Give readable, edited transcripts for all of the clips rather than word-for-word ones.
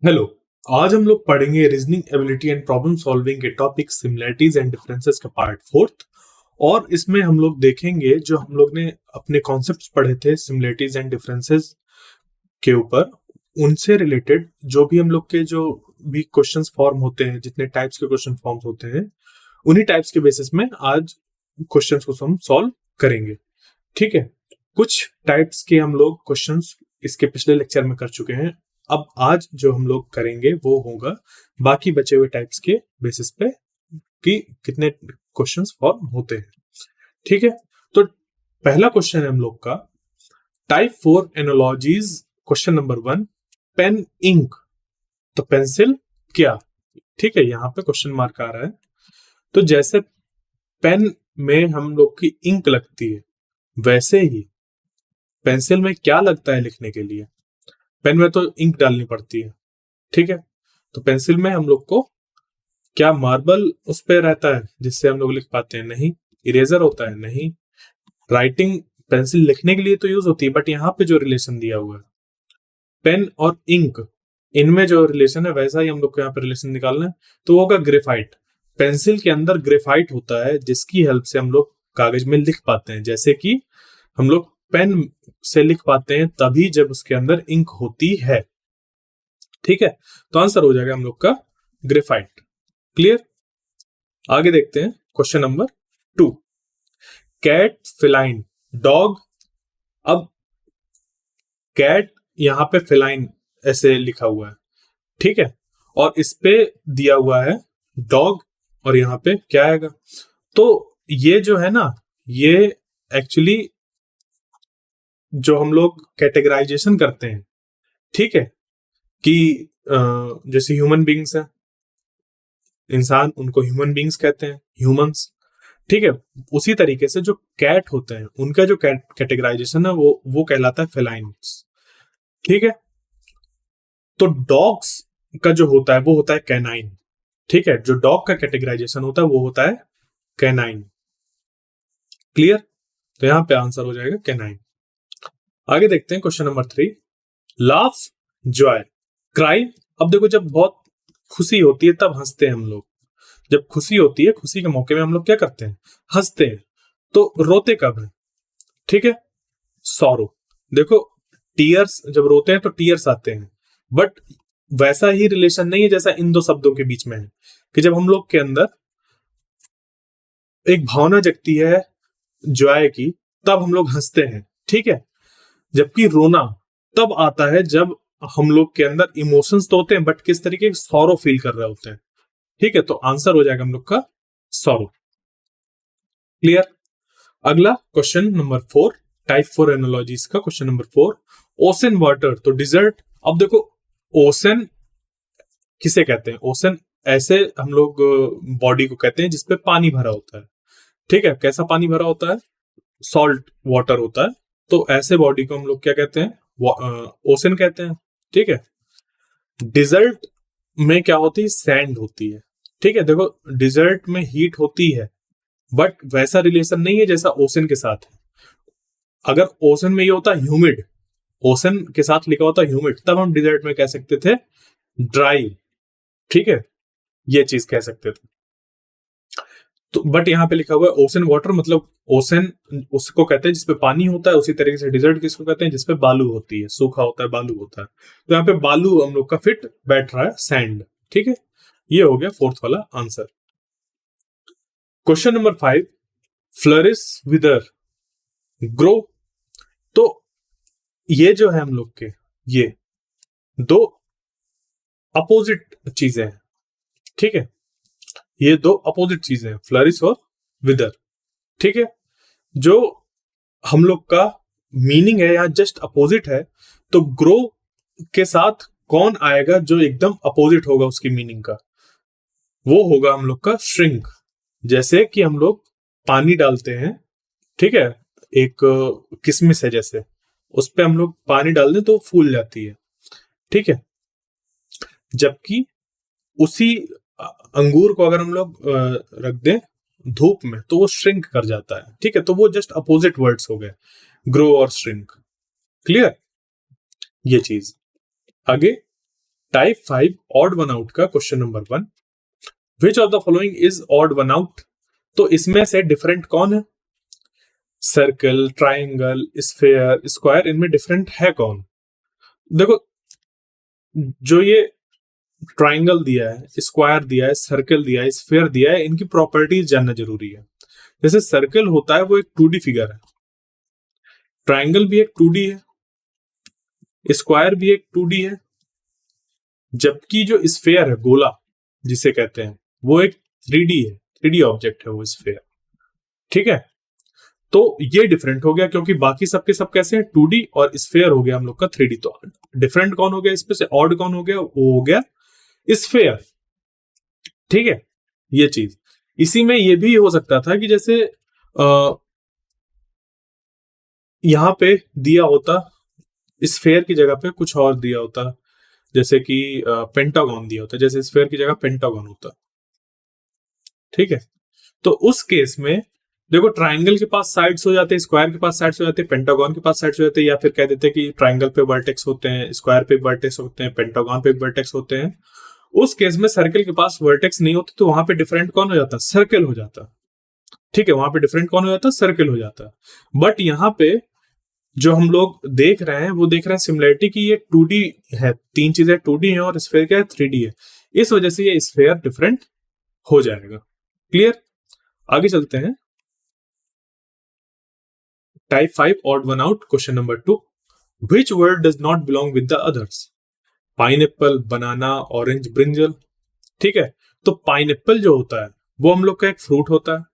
Hello. आज हम लोग पढ़ेंगे reasoning ability and problem solving के टॉपिक सिमिलरिटीज एंड डिफरेंसेस का पार्ट फोर्थ। और इसमें हम लोग देखेंगे जो हम लोग ने अपने कॉन्सेप्ट्स पढ़े थे सिमिलरिटीज एंड डिफरेंसेस के ऊपर, उनसे रिलेटेड जो भी हम लोग के जो भी क्वेश्चंस फॉर्म होते हैं, जितने टाइप्स के क्वेश्चन फॉर्म्स होते हैं, उन्हीं टाइप्स के बेसिस में आज क्वेश्चंस को हम सॉल्व करेंगे। ठीक है, कुछ टाइप्स के हम लोग क्वेश्चंस इसके पिछले लेक्चर में कर चुके हैं। अब आज जो हम लोग करेंगे वो होगा बाकी बचे हुए टाइप्स के बेसिस पे कि कितने क्वेश्चंस फॉर्म होते हैं। ठीक है, तो पहला क्वेश्चन है हम लोग का type 4 analogies. Question number 1, pen ink. तो पेंसिल क्या? ठीक है, यहाँ पे क्वेश्चन मार्क आ रहा है। तो जैसे पेन में हम लोग की इंक लगती है, वैसे ही पेंसिल में क्या लगता है लिखने के लिए? पेन में तो इंक डालनी पड़ती है। ठीक है, तो पेंसिल में हम लोग को क्या मार्बल उस पे रहता है जिससे हम लोग लिख पाते हैं? नहीं। इरेजर होता है? नहीं। राइटिंग पेंसिल लिखने के लिए तो यूज होती है, बट यहाँ पे जो रिलेशन दिया हुआ है पेन और इंक, इनमें जो रिलेशन है वैसा ही हम लोग को यहाँ पे रिलेशन निकालना है। तो होगा ग्रेफाइट। पेंसिल के अंदर ग्रेफाइट होता है जिसकी हेल्प से हम लोग कागज में लिख पाते हैं। जैसे कि हम लोग पेन से लिख पाते हैं तभी जब उसके अंदर इंक होती है। ठीक है, तो आंसर हो जाएगा हम लोग का ग्रेफाइट। क्लियर? आगे देखते हैं question number 2, cat, feline, dog. अब कैट, यहाँ पे फेलाइन ऐसे लिखा हुआ है, ठीक है, और इस पे दिया हुआ है डॉग, और यहाँ पे क्या आएगा? तो ये जो है ना, ये एक्चुअली जो हम लोग कैटेगराइजेशन करते हैं, ठीक है, कि जैसे ह्यूमन बींग्स है, इंसान, उनको ह्यूमन बींग्स कहते हैं, ह्यूमंस। ठीक है, उसी तरीके से जो कैट होते हैं उनका जो कैटेगराइजेशन है वो कहलाता है फेलाइन्स। ठीक है, तो डॉग्स का जो होता है वो होता है कैनाइन। ठीक है, जो डॉग का कैटेगराइजेशन होता है वो होता है कैनाइन। क्लियर? तो यहां पे आंसर हो जाएगा कैनाइन। आगे देखते हैं question number 3, laugh, Joy, cry. अब देखो, जब बहुत खुशी होती है तब हंसते हैं हम लोग। जब खुशी होती है, खुशी के मौके में हम लोग क्या करते हैं? हंसते हैं। तो रोते कब है? ठीक है, सॉरो। देखो, टीयर्स जब रोते हैं तो टीयर्स आते हैं, बट वैसा ही रिलेशन नहीं है जैसा इन दो शब्दों के बीच में है कि जब हम लोग के अंदर एक भावना जगती है जॉय की, तब हम लोग हंसते हैं। ठीक है, जबकि रोना तब आता है जब हम लोग के अंदर इमोशंस तो होते हैं, बट किस तरीके के सॉरो फील कर रहे होते हैं। ठीक है, तो आंसर हो जाएगा हम लोग का सॉरो। क्लियर? अगला क्वेश्चन नंबर 4, टाइप 4 एनालॉजीज का क्वेश्चन नंबर 4, ओशन वाटर। तो डिजर्ट। अब देखो, ओशन किसे कहते हैं? ओशन ऐसे हम लोग बॉडी को कहते हैं जिसपे पानी भरा होता है। ठीक है, कैसा पानी भरा होता है? सॉल्ट वाटर होता है। तो ऐसे बॉडी को हम लोग क्या कहते हैं? ओशन कहते हैं। ठीक है, डिजर्ट में क्या होती है? सैंड होती है। ठीक है, देखो, डिजर्ट में हीट होती है, बट वैसा रिलेशन नहीं है जैसा ओशन के साथ है। अगर ओशन में ये होता ह्यूमिड, ओशन के साथ लिखा होता ह्यूमिड, तब हम डिजर्ट में कह सकते थे ड्राई। ठीक है, ये चीज कह सकते थे। तो बट यहाँ पे लिखा हुआ है ओशन वाटर, मतलब ओशन उसको कहते हैं जिसपे पानी होता है। उसी तरीके से डिजर्ट किसको कहते हैं? जिसपे बालू होती है, सूखा होता है, बालू होता है। तो यहाँ पे बालू हम लोग का फिट बैठ रहा है, सैंड। ठीक है, ये हो गया फोर्थ वाला answer. Question number 5, flourish, wither, grow. तो ये जो है हम लोग के, ये दो अपोजिट चीजें हैं। ठीक है, ये दो अपोजिट चीजें हैं, फ्लरिश और विदर। ठीक है, जो हम लोग का मीनिंग है यहाँ जस्ट अपोजिट है। तो ग्रो के साथ कौन आएगा जो एकदम अपोजिट होगा उसकी मीनिंग का? वो होगा हम लोग का श्रिंक। जैसे कि हम लोग पानी डालते हैं, ठीक है, एक किशमिश है जैसे, उस पे हम लोग पानी डाल दें तो फूल जाती है। ठीक है, जबकि उसी अंगूर को अगर हम लोग रख दें धूप में तो वो श्रिंक कर जाता है। ठीक है, तो वो जस्ट अपोजिट वर्ड्स हो गए, ग्रो और श्रिंक। क्लियर? ये चीज। आगे टाइप 5 ऑड वन आउट का question number 1, which of the following is odd one out? तो इसमें से डिफरेंट कौन है? सर्कल, ट्राइंगल, स्फेयर, स्क्वायर, इनमें डिफरेंट है कौन? देखो, जो ये ट्राइंगल दिया है, स्क्वायर दिया है, सर्कल दिया है, स्फेयर दिया है, इनकी प्रॉपर्टीज जानना जरूरी है। जैसे सर्कल होता है वो एक 2D फिगर है, ट्राइंगल भी एक 2D है, स्क्वायर भी एक 2D है, जबकि जो स्फेयर है, गोला जिसे कहते हैं, वो एक 3D है, 3D ऑब्जेक्ट है वो स्फेयर। ठीक है, तो ये डिफरेंट हो गया क्योंकि बाकी सबके सब कैसे हैं? 2D, और स्फेयर हो गया हम लोग का 3D। तो डिफरेंट कौन हो गया इसमें से? ऑड कौन हो गया? वो हो गया स्फेयर। ठीक है, ये चीज। इसी में ये भी हो सकता था कि जैसे यहां पे दिया होता स्फेयर की जगह पे कुछ और दिया होता, जैसे कि पेंटागन दिया होता, जैसे स्फेयर की जगह पेंटागन होता। ठीक है, तो उस केस में देखो, ट्राइंगल के पास साइड्स हो जाते हैं, स्क्वायर के पास साइड्स हो जाते हैं, पेंटागन के पास साइड्स हो जाते हैं, या फिर कह देते हैं कि ट्राइंगल पे वर्टेक्स होते हैं, स्क्वायर पे वर्टेक्स होते हैं, पेंटागन पे वर्टेक्स होते हैं। उस केस में सर्कल के पास वर्टेक्स नहीं होते, तो वहां पे डिफरेंट कौन हो जाता? सर्कल हो जाता। ठीक है, वहां पे डिफरेंट कौन हो जाता? सर्कल हो जाता। बट यहाँ पे जो हम लोग देख रहे हैं वो देख रहे हैं सिमिलरिटी की ये 2D है, तीन चीजें 2D है और स्फेयर क्या है? 3D है। इस वजह से ये स्फेयर डिफरेंट हो जाएगा। क्लियर? आगे चलते हैं। Type 5 odd one out question number 2, which word does not belong with the others? Pineapple, banana, orange, brinjal. ठीक है, तो पाइनएप्पल जो होता है वो हम लोग का एक फ्रूट होता है,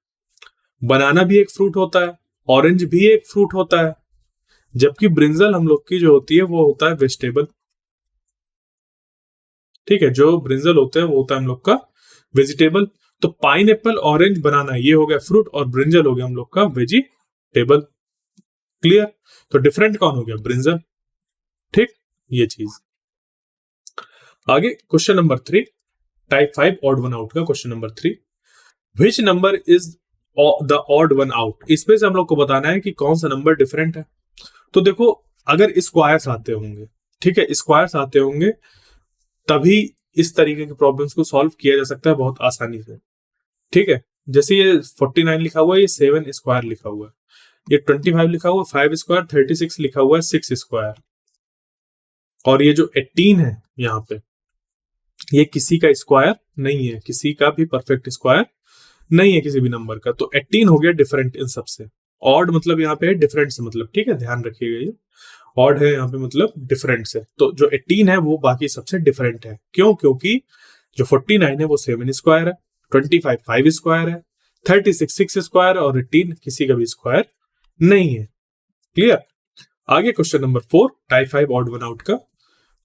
बनाना भी एक फ्रूट होता है, ऑरेंज भी एक फ्रूट होता है, जबकि ब्रिंजल हम लोग की जो होती है वो होता है वेजिटेबल। ठीक है, जो ब्रिंजल होता है वो होता है हम लोग का वेजिटेबल। तो पाइनएप्पल, ऑरेंज, बनाना ये हो गया फ्रूट, और ब्रिंजल हो गया हम लोग का वेजिटेबल। क्लियर? तो डिफरेंट कौन हो गया? ब्रिंजल। ठीक, ये चीज। आगे question number 3, type 5 odd one out का question number 3, which number is the odd one out? इसमें से हम लोग को बताना है कि कौन सा नंबर डिफरेंट है। तो देखो, अगर स्क्वायर्स आते होंगे, ठीक है, स्क्वायर्स आते होंगे तभी इस तरीके की प्रॉब्लम्स को सॉल्व किया जा सकता है बहुत आसानी से। ठीक है, जैसे ये 49 लिखा हुआ है, ये 7 स्क्वायर लिखा हुआ है, ये 25 लिखा हुआ है 5 स्क्वायर, 36 लिखा हुआ है 6 स्क्वायर, और ये जो 18 है यहाँ पे, ये किसी का स्क्वायर नहीं है, किसी का भी परफेक्ट स्क्वायर नहीं है किसी भी नंबर का। तो 18 हो गया डिफरेंट इन सबसे। ऑड मतलब यहाँ पे है डिफरेंट से मतलब, ठीक है, ध्यान रखिएगा, ये ऑड है यहाँ पे मतलब डिफरेंट से। तो जो 18 है वो बाकी सबसे डिफरेंट है। क्यों? क्योंकि जो 49 है वो 7 स्क्वायर है, 25 5 स्क्वायर है, 36 6 स्क्वायर, और 18 किसी का भी स्क्वायर नहीं है। क्लियर? आगे question number 4, type 5 odd one out का,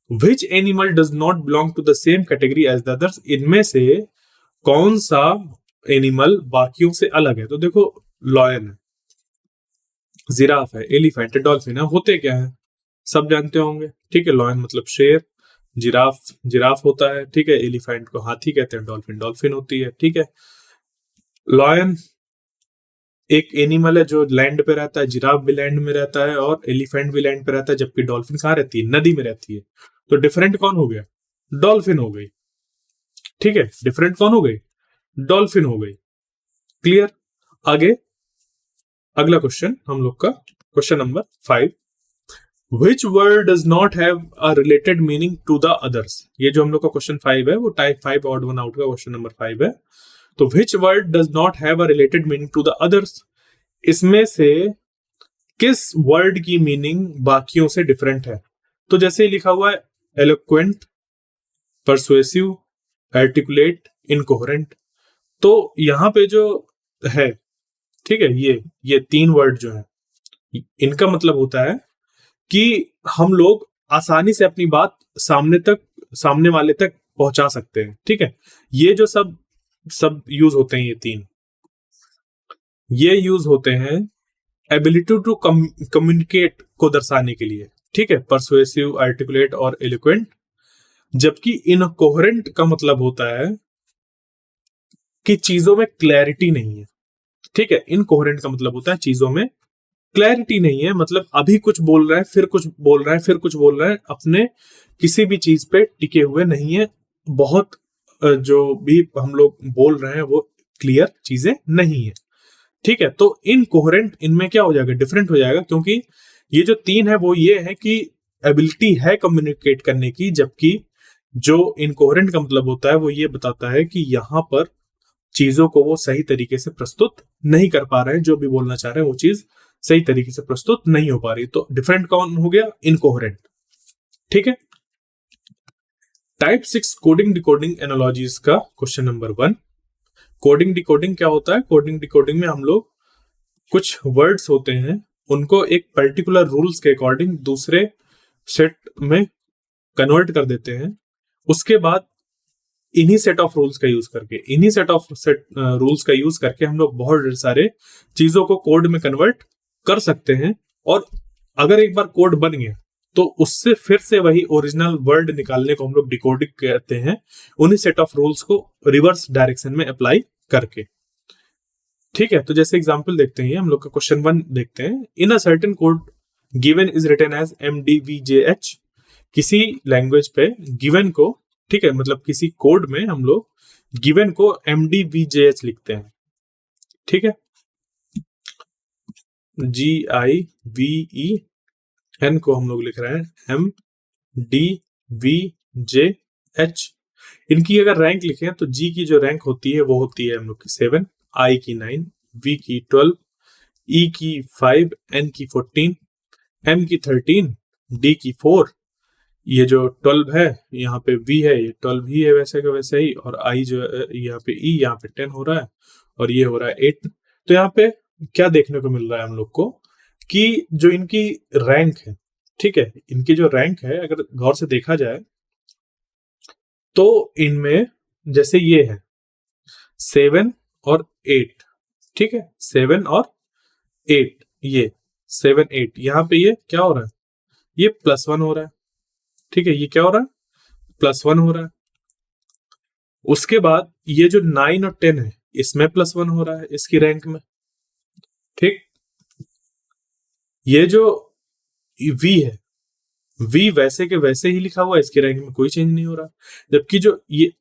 which animal does not belong to the same category as the others? इनमें से कौन सा एनिमल बाकियों से अलग है? तो देखो, लॉयन है, जिराफ है, एलिफेंट है, डॉल्फिन है, होते क्या है सब जानते होंगे। ठीक है, लॉयन मतलब शेर, जिराफ जिराफ होता है, ठीक है, एलिफेंट को हाथी कहते हैं, डॉल्फिन डॉल्फिन होती है। ठीक है, लॉयन एक एनिमल है जो लैंड पे रहता है, जिराफ भी लैंड में रहता है, और एलिफेंट भी लैंड पे रहता है, जबकि डॉल्फिन कहाँ रहती है? नदी में रहती है। तो डिफरेंट कौन हो गया? डॉल्फिन हो गई। ठीक है, डिफरेंट कौन हो गई? डॉल्फिन हो गई। क्लियर? आगे अगला क्वेश्चन हम लोग का question number 5, which word does not have a related meaning to the others? ये जो हम लोग का क्वेश्चन 5 है वो टाइप 5 ऑड वन आउट का क्वेश्चन नंबर 5 है। तो which word does not have a related meaning to the others? इसमें से किस वर्ड की मीनिंग बाकियों से डिफरेंट है? तो जैसे लिखा हुआ है एलोक्वेंट, परसुएसिव, आर्टिकुलेट, इनकोहेरेंट। तो यहां पे जो है, ठीक है, ये 3 वर्ड जो है, इनका मतलब होता है कि हम लोग आसानी से अपनी बात सामने वाले तक पहुंचा सकते हैं। ठीक है, ये जो सब यूज होते हैं, ये 3 ये यूज होते हैं एबिलिटी टू कम्युनिकेट को दर्शाने के लिए। ठीक है, परसुएसिव, आर्टिकुलेट और एलोक्वेंट। जबकि इनकोहेरेंट का मतलब होता है कि चीजों में क्लैरिटी नहीं है। ठीक है, इनकोहेरेंट का मतलब होता है चीजों में क्लैरिटी नहीं है, मतलब अभी कुछ बोल रहा है, फिर कुछ बोल रहा है, फिर कुछ बोल रहा है, अपने किसी भी चीज पे टिके हुए नहीं है। बहुत जो भी हम लोग बोल रहे हैं वो क्लियर चीजें नहीं है। ठीक है, तो इनकोहेरेंट इनमें क्या हो जाएगा, डिफरेंट हो जाएगा, क्योंकि ये जो तीन है वो ये है कि एबिलिटी है कम्युनिकेट करने की, जबकि जो इनकोहेरेंट का मतलब होता है वो ये बताता है कि यहाँ पर चीजों को वो सही तरीके से प्रस्तुत नहीं कर पा रहे हैं, जो भी बोलना चाह रहे हैं वो चीज सही तरीके से प्रस्तुत नहीं हो पा रही। तो डिफरेंट कौन हो गया, इनकोहेरेंट। ठीक है, टाइप 6 कोडिंग डिकोडिंग एनालॉजीज का क्वेश्चन नंबर 1। कोडिंग डिकोडिंग क्या होता है, कोडिंग डिकोडिंग में हम लोग कुछ वर्ड्स होते हैं उनको एक पर्टिकुलर रूल्स के अकॉर्डिंग दूसरे सेट में कन्वर्ट कर देते हैं। उसके बाद इन्हीं सेट ऑफ रूल्स का यूज करके, इन्हीं सेट ऑफ रूल्स का यूज करके हम लोग बहुत सारे चीजों को कोड में कन्वर्ट कर सकते हैं। और अगर एक बार कोड बन गया तो उससे फिर से वही ओरिजिनल वर्ड निकालने को हम लोग डिकोडिंग कहते हैं, उन्हीं सेट ऑफ रूल्स को रिवर्स डायरेक्शन में अप्लाई करके। ठीक है, तो जैसे एग्जांपल देखते हैं, हम लोग का क्वेश्चन 1 देखते हैं। In a certain code given is written as MDVJH। किसी लैंग्वेज पे गिवन को, ठीक है, मतलब किसी कोड में हम लोग गिवन को MDVJH लिखते हैं। ठीक है, GIVEN को हम लोग लिख रहे हैं MDVJH। इनकी अगर रैंक लिखें तो G की जो रैंक होती है वो होती है हम लोग की 7, I की 9, V की 12, E की 5, N की 14, M की 13, D की 4। ये जो 12 है यहाँ पे V है, ये 12 ही है वैसे का वैसे ही, और I जो यहाँ पे E, यहाँ पे 10 हो रहा है, और ये हो रहा है 8। तो यहाँ पे क्या देखने को मिल रहा है हम लोग को कि जो इनकी रैंक है, ठीक है, इनकी जो रैंक है अगर गौर से देखा जाए तो इनमें जैसे ये है 7 और 8, ठीक है, 7 और 8, ये 7 8, यहाँ पे ये क्या हो रहा है, ये +1 हो रहा है। ठीक है, ये क्या हो रहा है, +1 हो रहा है। उसके बाद ये जो 9 और 10 है इसमें +1 हो रहा है इसकी रैंक में। ठीक, ये जो V है, V वैसे के वैसे ही लिखा हुआ है, इसकी रैंक में कोई चेंज नहीं हो रहा। जबकि जो ये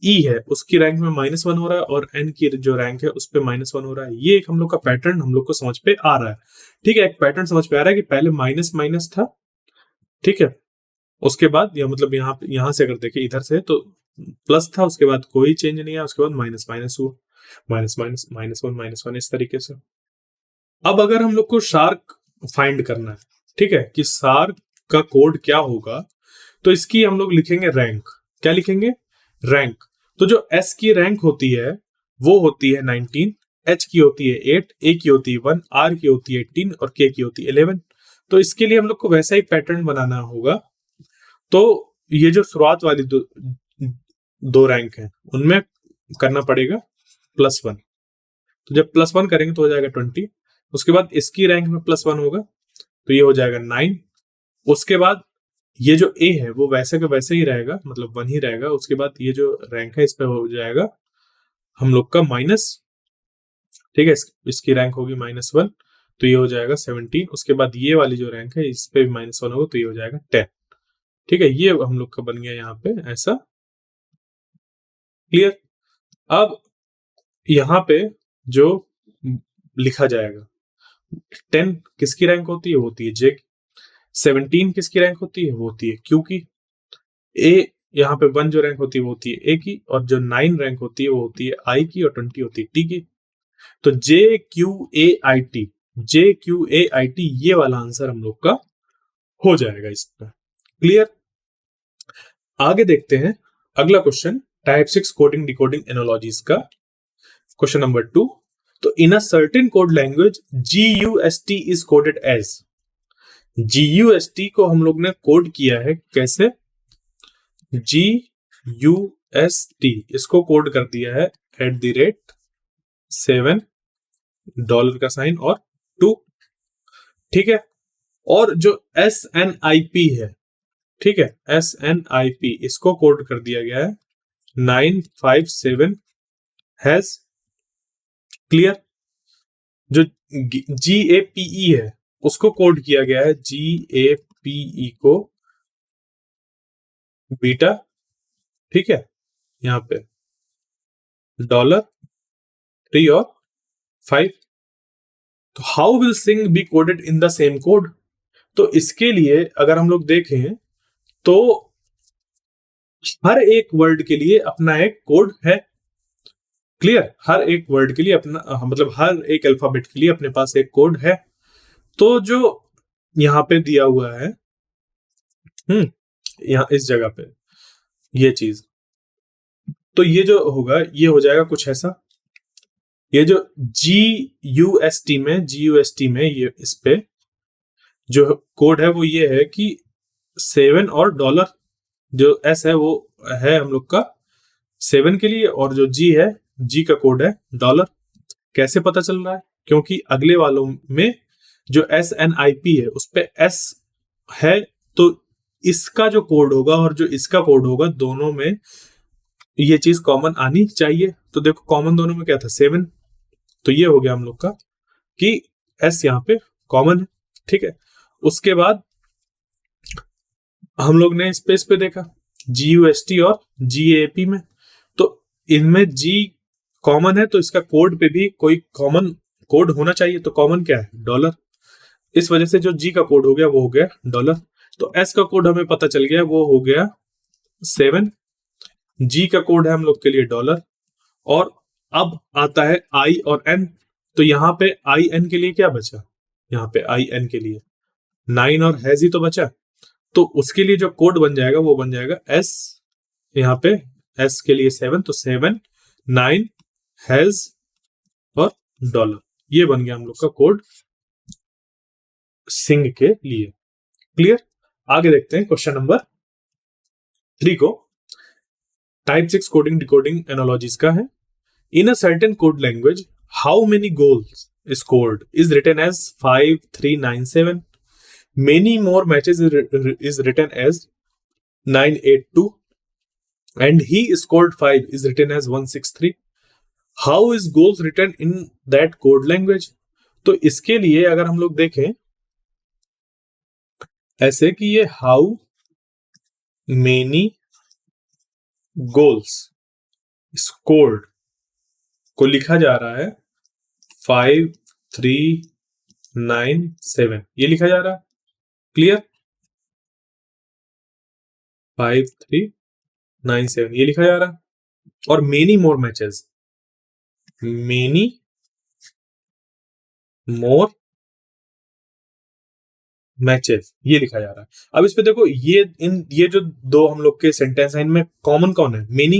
E है उसकी रैंक में -1 हो रहा है, और N की जो रैंक है उस पर -1 हो रहा है। ये एक हम लोग का पैटर्न हम लोग को समझ पे आ रहा है। ठीक है, एक पैटर्न समझ पे आ रहा है कि पहले माइनस माइनस था, ठीक है, उसके बाद या मतलब यहाँ से अगर देखें इधर से तो प्लस था, उसके बाद कोई चेंज नहीं है, उसके बाद माइनस माइनस हुआ, माइनस माइनस -1 इस तरीके से। अब अगर हम लोग को शार्क फाइंड करना है, ठीक है, कि शार्क का कोड क्या होगा, तो इसकी हम लोग लिखेंगे रैंक। क्या लिखेंगे, रैंक। तो जो S की रैंक होती है वो होती है 19, H की होती है 8, A की होती है 1, R की होती है 18 और K की होती है 11। तो इसके लिए हम लोग को वैसा ही पैटर्न बनाना होगा। तो ये जो शुरुआत वाली दो रैंक है उनमें करना पड़ेगा +1। तो जब +1 करेंगे तो हो जाएगा 20। उसके बाद इसकी रैंक में +1 होगा तो ये हो जाएगा 9। उसके बाद ये जो A है वो वैसे का वैसे ही रहेगा, मतलब 1 ही रहेगा। उसके बाद ये जो रैंक है इस पे हो जाएगा हम लोग का माइनस, ठीक है, इसकी रैंक होगी -1 तो ये हो जाएगा 17। उसके बाद ये वाली जो रैंक है इस पे भी -1 होगा तो ये हो जाएगा 10। ठीक है, ये हम लोग का बन गया यहाँ पे ऐसा। क्लियर। अब यहाँ पे जो लिखा जाएगा 10 किसकी रैंक होती है, होती है J। 17 किसकी रैंक होती है, वो होती है Q की। A यहाँ पे 1 जो रैंक होती है वो होती है A की, और जो 9 रैंक होती है वो होती है I की, और 20 होती है T की। तो JQAIT, JQAIT ये वाला आंसर हम लोग का हो जाएगा इसका। क्लियर। आगे देखते हैं अगला question, type 6 coding decoding analogies का क्वेश्चन नंबर 2। तो in a certain code language GUST is coded as. GUST को हम लोग ने कोड किया है कैसे, GUST इसको कोड कर दिया है @7 डॉलर का साइन और 2। ठीक है, और जो SNIP है, ठीक है, SNIP इसको कोड कर दिया गया है 957 हैश। क्लियर। जो GAPE है उसको कोड किया गया है GAPE को बीटा, ठीक है, यहाँ पे $3 और 5। तो how will sing be coded in the same code? तो इसके लिए अगर हम लोग देखें तो हर एक वर्ड के लिए अपना एक कोड है। क्लियर? हर एक वर्ड के लिए अपना, मतलब हर एक अल्फाबेट के लिए अपने पास एक कोड है। तो जो यहाँ पे दिया हुआ है, यहाँ इस जगह पे ये चीज, तो ये जो होगा ये हो जाएगा कुछ ऐसा। ये जो GUST में ये इस पे जो कोड है वो ये है कि 7 और डॉलर, जो S है वो है हम लोग का 7 के लिए, और जो G है, G का कोड है $। कैसे पता चल रहा है? क्योंकि अगले वालों में जो SNIP है उस पे S है, तो इसका जो कोड होगा और जो इसका कोड होगा दोनों में ये चीज कॉमन आनी चाहिए। तो देखो कॉमन दोनों में क्या था? 7। तो ये हो गया हम लोग का कि S यहाँ पे कॉमन है, ठीक है। उसके बाद हम लोग ने स्पेस पे देखा GUST और GAP में, तो इनमें G कॉमन है तो इसका कोड पे भी कोई कॉमन कोड होना चाहिए। तो कॉमन क्या है? $। इस वजह से जो G का कोड हो गया वो हो गया $। तो S का कोड हमें पता चल गया, वो हो गया 7। G का कोड है हम लोग के लिए $। और अब आता है I और N। तो यहाँ पे IN के लिए क्या बचा? यहाँ पे IN के लिए 9 और हैज ही तो बचा। तो उसके लिए जो कोड बन जाएगा वो बन जाएगा S, यहाँ पे S के लिए 7, तो 7 9 हैज और $। ये बन गया हम लोग का कोड सिंग के लिए। क्लियर? आगे देखते हैं क्वेश्चन नंबर 3 को। टाइप 6 कोडिंग डिकोडिंग एनालॉजीज का है। In a certain code language how many goals scored is written as 5397। Many more matches is written as 982, and he scored 5 is written as 163. How is goals written in that code language? तो इसके लिए अगर हम लोग देखें ऐसे कि ये how many goals scored को लिखा जा रहा है 5397, ये लिखा जा रहा है। क्लियर? 5397 ये लिखा जा रहा है। और many more matches, many more matches ये लिखा जा रहा है। अब इस पे देखो ये जो दो हम लोग के सेंटेंस है इनमें कॉमन कौन है? मेनी।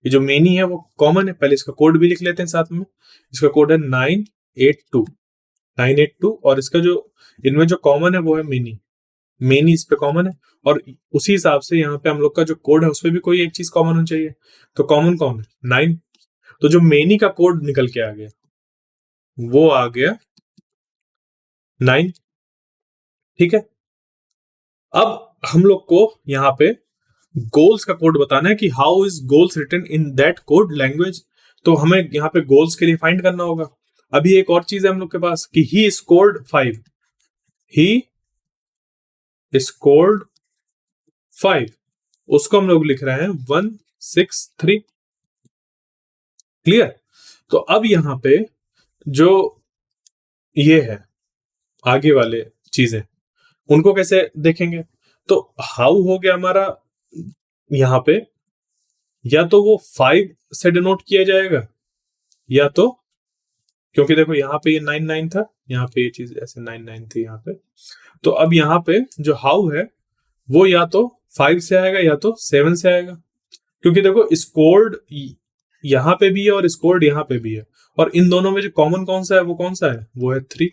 ये जो मेनी है वो कॉमन है। पहले इसका कोड भी लिख लेते हैं साथ में। इसका कोड है 982 और इसका जो इनमें जो कॉमन है वो है मेनी। मेनी इस पे कॉमन है और उसी हिसाब से यहाँ पे हम लोग का जो कोड है उसमें भी कोई एक चीज कॉमन होनी चाहिए। तो कॉमन कौन है? 9। तो जो मेनी का कोड निकल के आ गया वो आ गया 9। ठीक है। अब हम लोग को यहाँ पे गोल्स का कोड बताना है कि how is goals written in that code language. तो हमें यहाँ पे गोल्स के लिए फाइंड करना होगा। अभी एक और चीज है हम लोग के पास कि ही स्कोर्ड 5, ही स्कोर्ड 5, उसको हम लोग लिख रहे हैं 163। क्लियर? तो अब यहां पे जो ये है आगे वाले चीजें उनको कैसे देखेंगे? तो हाउ हो गया हमारा यहां पे, या तो वो 5 से डिनोट किया जाएगा या तो, क्योंकि देखो यहाँ पे ये 99 था, यहाँ पे ये चीज ऐसे 99 थी यहाँ पे। तो अब यहाँ पे जो हाउ है वो या तो 5 से आएगा या तो 7 से आएगा, क्योंकि देखो स्कोर्ड यहाँ पे भी है और स्कोर्ड यहाँ पे भी है, और इन दोनों में जो कॉमन कौन सा है वो कौन सा है? वो है 3।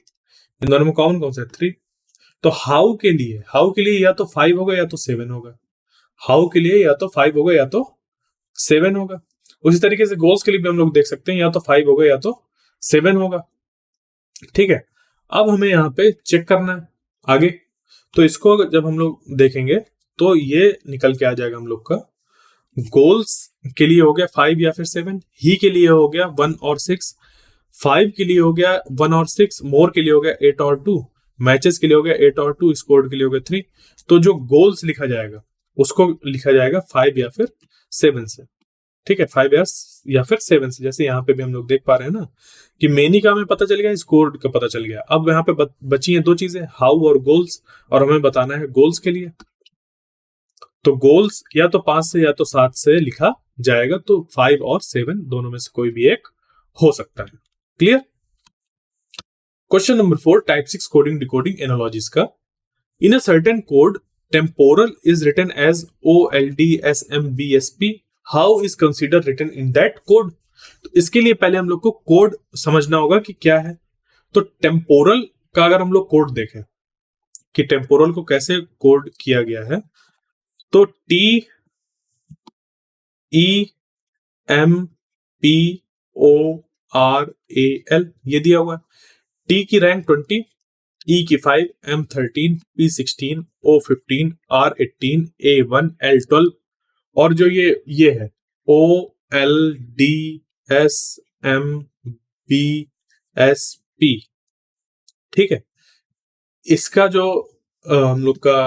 इन दोनों में कॉमन कौन सा है? 3। तो हाउ के लिए या तो 5 होगा या तो 7 होगा। हाउ के लिए या तो 5 होगा या तो 7 होगा। उसी तरीके से गोल्स के लिए भी हम लोग देख सकते हैं, या तो 5 होगा या तो 7 होगा। ठीक है। अब हमें यहाँ पे चेक करना है आगे। तो इसको जब हम लोग देखेंगे तो ये निकल के आ जाएगा हम लोग का गोल्स के लिए हो गया 5 या फिर 7, ही के लिए हो गया 1 और 6, 5 के लिए हो गया 1 और 6, मोर के लिए हो गया 8 और 2, मैचेस के लिए हो गया 8 और 2, स्कोर्ड के लिए हो गया 3। तो जो गोल्स लिखा जाएगा उसको लिखा जाएगा 5 या फिर 7 से। ठीक है, 5 या फिर 7 से। जैसे यहाँ पे भी हम लोग देख पा रहे हैं ना कि मेनी का हमें पता चल गया, स्कोर का पता चल गया। अब यहाँ पे बची हैं दो चीजें, हाउ और गोल्स, और हमें बताना है गोल्स के लिए। तो गोल्स या तो 5 से या तो 7 से लिखा जाएगा, तो 5 और 7 दोनों में से कोई भी एक हो सकता है। Clear? Question number 4, type 6 coding decoding analogies का। In a certain code temporal is written as OLDSMBSP, how is consider written in that code. तो इसके लिए पहले हम लोग को कोड समझना होगा कि क्या है। तो टेम्पोरल का अगर हम लोग कोड देखें कि टेम्पोरल को कैसे कोड किया गया है, तो TEMPORAL ये दिया हुआ है। टी की रैंक 20, ई की 5, M13, P16, O15, R18, A1, L12, और जो ये है OLDSMBSP। ठीक है, इसका जो हम लोग का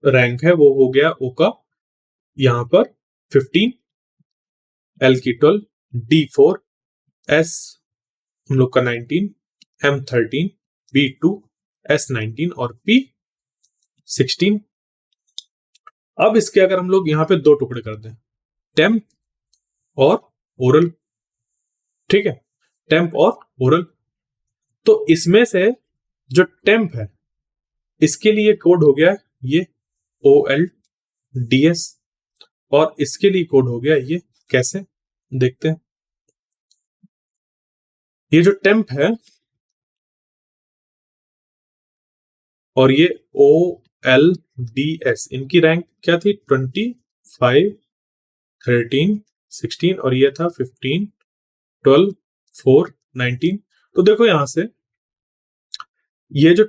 रैंक है वो हो गया ओ का यहां पर 15, एल की 12, D4, एस हम लोग का 19, M13, B2, S19 और P16। अब इसके अगर हम लोग यहाँ पे दो टुकड़े कर दें, टेम्प और ओरल। ठीक है, टेम्प और ओरल। तो इसमें से जो टेम्प है इसके लिए कोड हो गया ये OLDS, और इसके लिए कोड हो गया ये, कैसे देखते हैं। ये जो टेम्प है और ये OLDS, इनकी रैंक क्या थी? 25, 13, 16, और ये था 15, 12, 4, 19। तो देखो यहां से ये जो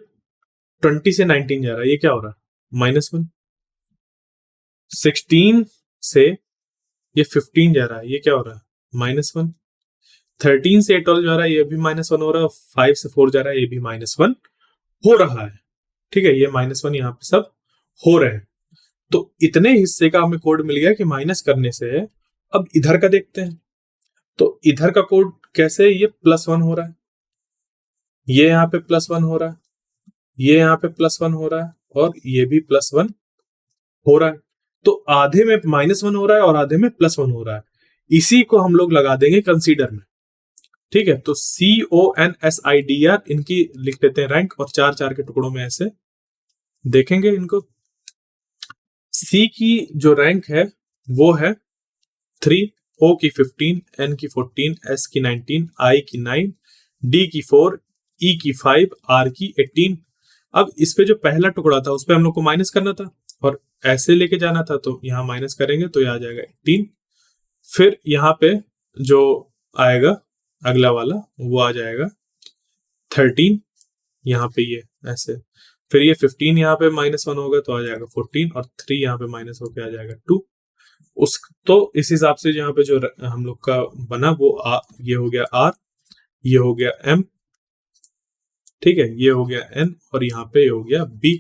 20 से 19 जा रहा है, ये क्या हो रहा है? -1। 16 से ये 15 जा रहा है, ये क्या हो रहा है? -1। 13 से 12 जा रहा है, ये भी -1 हो रहा है। 5 से 4 जा रहा है, ये भी -1 हो रहा है। ठीक है, ये -1 यहाँ पे सब हो रहे हैं। तो इतने हिस्से का हमें कोड मिल गया कि माइनस करने से। अब इधर का देखते हैं, तो इधर का कोड कैसे? ये +1 हो रहा है, ये यहाँ पे +1 हो रहा है, ये यहाँ पे +1 हो रहा है, और ये भी +1 हो रहा है। तो आधे में -1 हो रहा है और आधे में +1 हो रहा है। इसी को हम लोग लगा देंगे कंसीडर में। ठीक है, तो CONSIDR इनकी लिख लेते हैं रैंक, और 4-4 के टुकड़ों में ऐसे देखेंगे इनको। सी की जो रैंक है वो है 3, O की 15, N की 14, S की 19, I की 9, D की 4, E की 5, R की 18। अब इस पे जो पहला टुकड़ा था उस पे हम लोग को माइनस करना था और ऐसे लेके जाना था, तो यहाँ माइनस करेंगे तो ये आ जाएगा 18। फिर यहाँ पे जो आएगा अगला वाला वो आ जाएगा 13, यहाँ पे ये ऐसे। फिर ये 15 यहाँ पे -1 होगा तो आ जाएगा 14, और 3 यहाँ पे माइनस होके आ जाएगा 2। उस तो इस हिसाब से यहाँ पे जो हम लोग का बना वो ये हो गया R, ये हो गया M, ठीक है, ये हो गया N, और यहाँ पे ये हो गया B।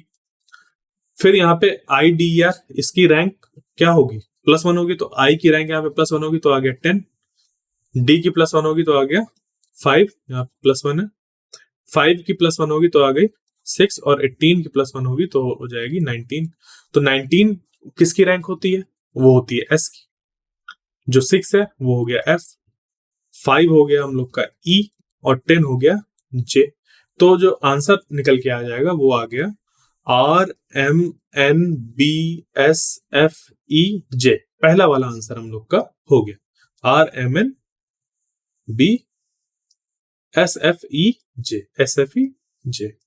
फिर यहाँ पे IDR, इसकी रैंक क्या होगी? +1 होगी, तो I की रैंक यहाँ पे +1 होगी तो आ गया 10, D की +1 होगी तो आ गया 5, यहाँ पे +1 है, 5 की +1 होगी तो आ गई 6, और 18 की +1 होगी तो हो जाएगी 19। तो 19 किसकी रैंक होती है? वो होती है S की। जो 6 है वो हो गया F, 5 हो गया हम लोग का E, और 10 हो गया J। तो जो आंसर निकल के आ जाएगा वो आ गया RMNBSFEJ। पहला वाला आंसर हम लोग का हो गया RMNBSFEJ,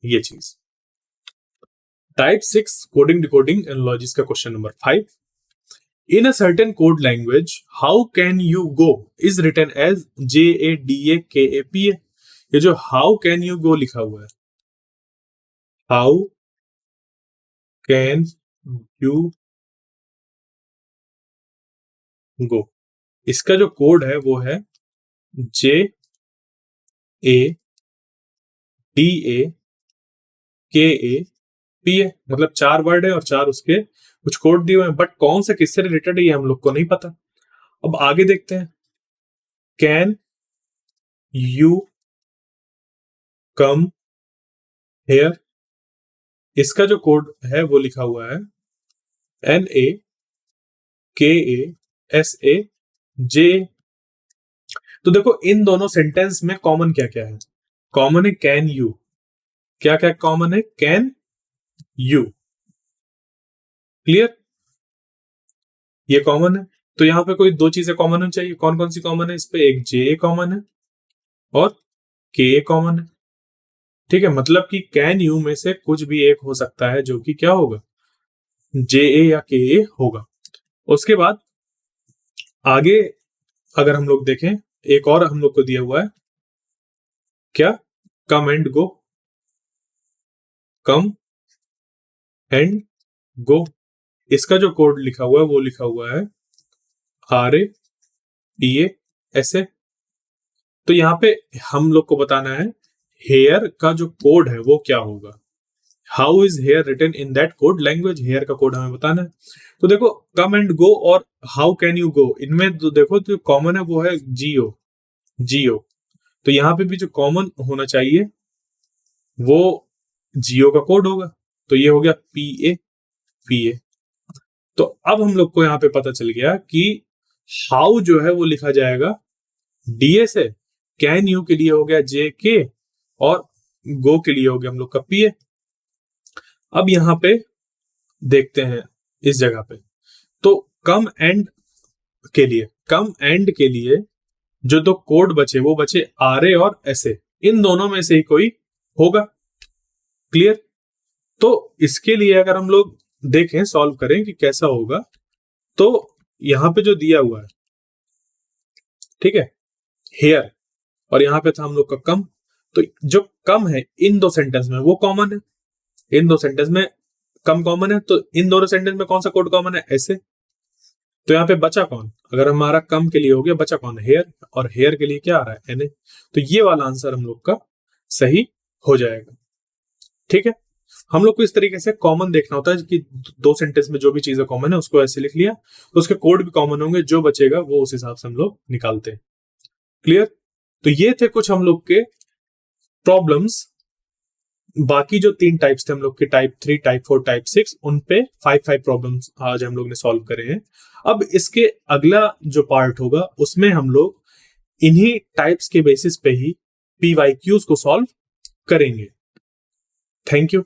ये चीज। टाइप 6 कोडिंग डिकोडिंग एनालॉजीज का question number 5। In a certain code language, how can you go is written as JADAKAPA। ये जो how can you go लिखा हुआ है, how can you go, इसका जो कोड है वो है ए डी ए के ए पी ए, मतलब 4 वर्ड है और 4 उसके कुछ कोड दिए हुए हैं, बट कौन सा किससे रिलेटेड है ये हम लोग को नहीं पता। अब आगे देखते हैं, कैन यू कम हेयर, इसका जो कोड है वो लिखा हुआ है NAKASAJ। तो देखो इन दोनों सेंटेंस में कॉमन क्या क्या है, कॉमन है कैन यू, क्या क्या कॉमन है, कैन यू, क्लियर, ये कॉमन है। तो यहां पे कोई दो चीजें कॉमन होनी चाहिए, कौन कौन सी कॉमन है, इस पे एक जे कॉमन है और के कॉमन है, ठीक है, मतलब कि कैन यू में से कुछ भी एक हो सकता है जो कि क्या होगा, जे या के होगा। उसके बाद आगे अगर हम लोग देखें, एक और हम लोग को दिया हुआ है क्या, come and go, come and go, इसका जो कोड लिखा हुआ है वो लिखा हुआ है RAPASA। तो यहाँ पे हम लोग को बताना है हेयर का जो कोड है वो क्या होगा, how is hair written in that code language, hair का कोड हमें बताना है। तो देखो कम एंड गो और हाउ कैन यू गो, इनमें तो देखो जो कॉमन है वो है जियो, जियो, तो यहाँ पे भी जो कॉमन होना चाहिए वो जियो का कोड होगा, तो ये हो गया PA। तो अब हम लोग को यहाँ पे पता चल गया कि हाउ जो है वो लिखा जाएगा DA से, कैन यू के लिए हो गया JK और गो के लिए हो गया हम लोग का PA। अब यहाँ पे देखते हैं इस जगह पे, तो कम एंड के लिए जो दो कोड बचे वो बचे RA और SA, इन दोनों में से ही कोई होगा, क्लियर। तो इसके लिए अगर हम लोग देखें सॉल्व करें कि कैसा होगा, तो यहां पे जो दिया हुआ है, ठीक है, हेयर, और यहां पे था हम लोग का कम, तो जो कम है इन दो सेंटेंस में वो कॉमन है, इन दो सेंटेंस में कम कॉमन है, तो इन दोनों सेंटेंस में कौन सा कोड कॉमन है, ऐसे। तो यहाँ पे बचा कौन, अगर हमारा कम के लिए हो गया, बचा कौन, हेयर, और हेयर के लिए क्या आ रहा है NA, तो ये वाला आंसर हम लोग का सही हो जाएगा, ठीक है। हम लोग को इस तरीके से कॉमन देखना होता है कि दो सेंटेंस में जो भी चीजें कॉमन है उसको ऐसे लिख लिया, तो उसके कोड भी कॉमन होंगे, जो बचेगा वो उस हिसाब से हम लोग निकालते हैं, क्लियर। तो ये थे कुछ हम लोग के प्रॉब्लम्स, बाकी जो 3 टाइप्स थे हम लोग के, टाइप 3, टाइप 4, टाइप 6, उन पे 5 प्रॉब्लम्स आज हम लोग ने सॉल्व करे हैं। अब इसके अगला जो पार्ट होगा उसमें हम लोग इन्हीं टाइप्स के बेसिस पे ही PYQs को सॉल्व करेंगे। Thank you.